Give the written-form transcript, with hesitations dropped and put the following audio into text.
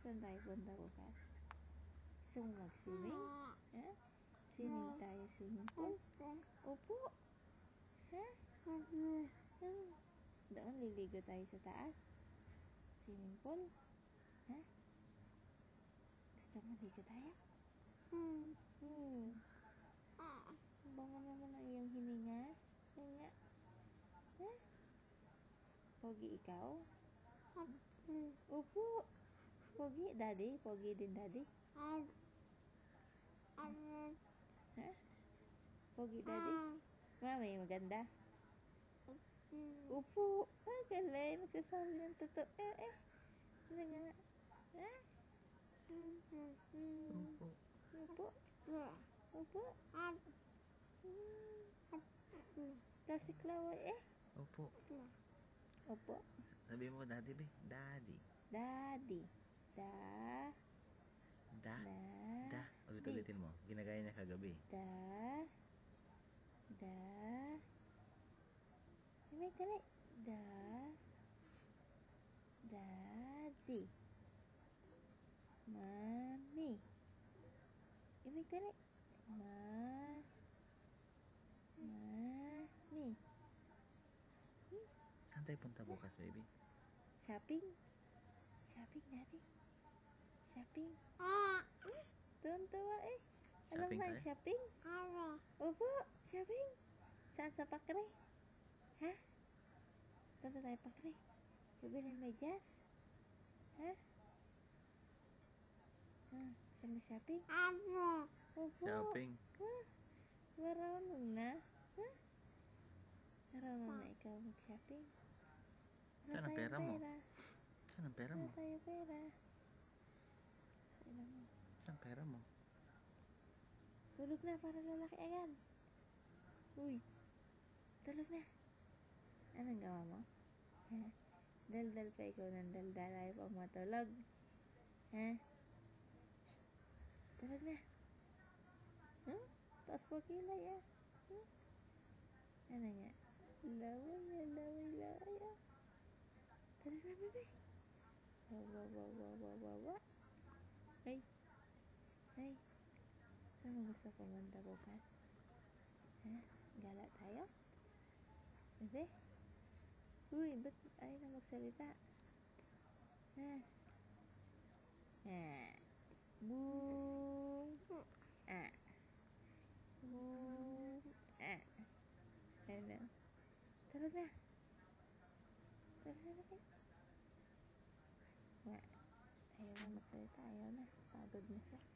Saan tayo punta bukas? Gusto mo mag-swimming? Ha? Swimming tayo, swimming pool? Opo. Ha? Doon, liligo tayo sa taas. Swimming pool? Ha? Gusto mo ligo tayo? Bango naman ang iyong hininga. Hininga. Ha? Pogi ikaw? Opo. Pogi, daddy? Pogi din, daddy? Ha? Pogi, daddy? Mami, maganda? Opo. Galing. Nagsasabi ng totoo. Ano nga? Ha? Opo. Opo. Kasi Chloe Opo. Opo. Sabi mo, daddy, be. Daddy. Daddy. Ulit-ulitin mo. Ginagaya niya kagabi. May dali. Daddy. Mami. May dali. Mami. Saan tayo punta bukas, baby? Shopping, daddy. Shopping. Tuntua Alam Shopping mo tayo? shopping? Opo, shopping. Saan sa Pakri? Ha? Punta tayo Pakri. Bibili medyas? Ha? Gusto mo shopping? Opo. Shopping. Marunong na? Ha? Marunong na ikaw mag-shopping? Saan ang pera mo? Saan ang pera mo? Wala tayo pera. Saan pera mo? Tulog na para lalaki agad. Uy. Tulog na. Anong gawa mo? Ha? Daldal pa ikaw ng daldal. Ayaw pa matulog. Ha? Tulog na. Taas po kilay Ano nga? Laway Tulog na, bebe. Wa. Ay. Saan mo gusto pumunta bukas? Ha? Gala tayo? Bebe? Uy, ba't ayaw na magsalita? Ha? Boom. Boom. Ano? Tulog na. Bebe. Ayaw na magsalita. Ayaw na. Pagod na siya.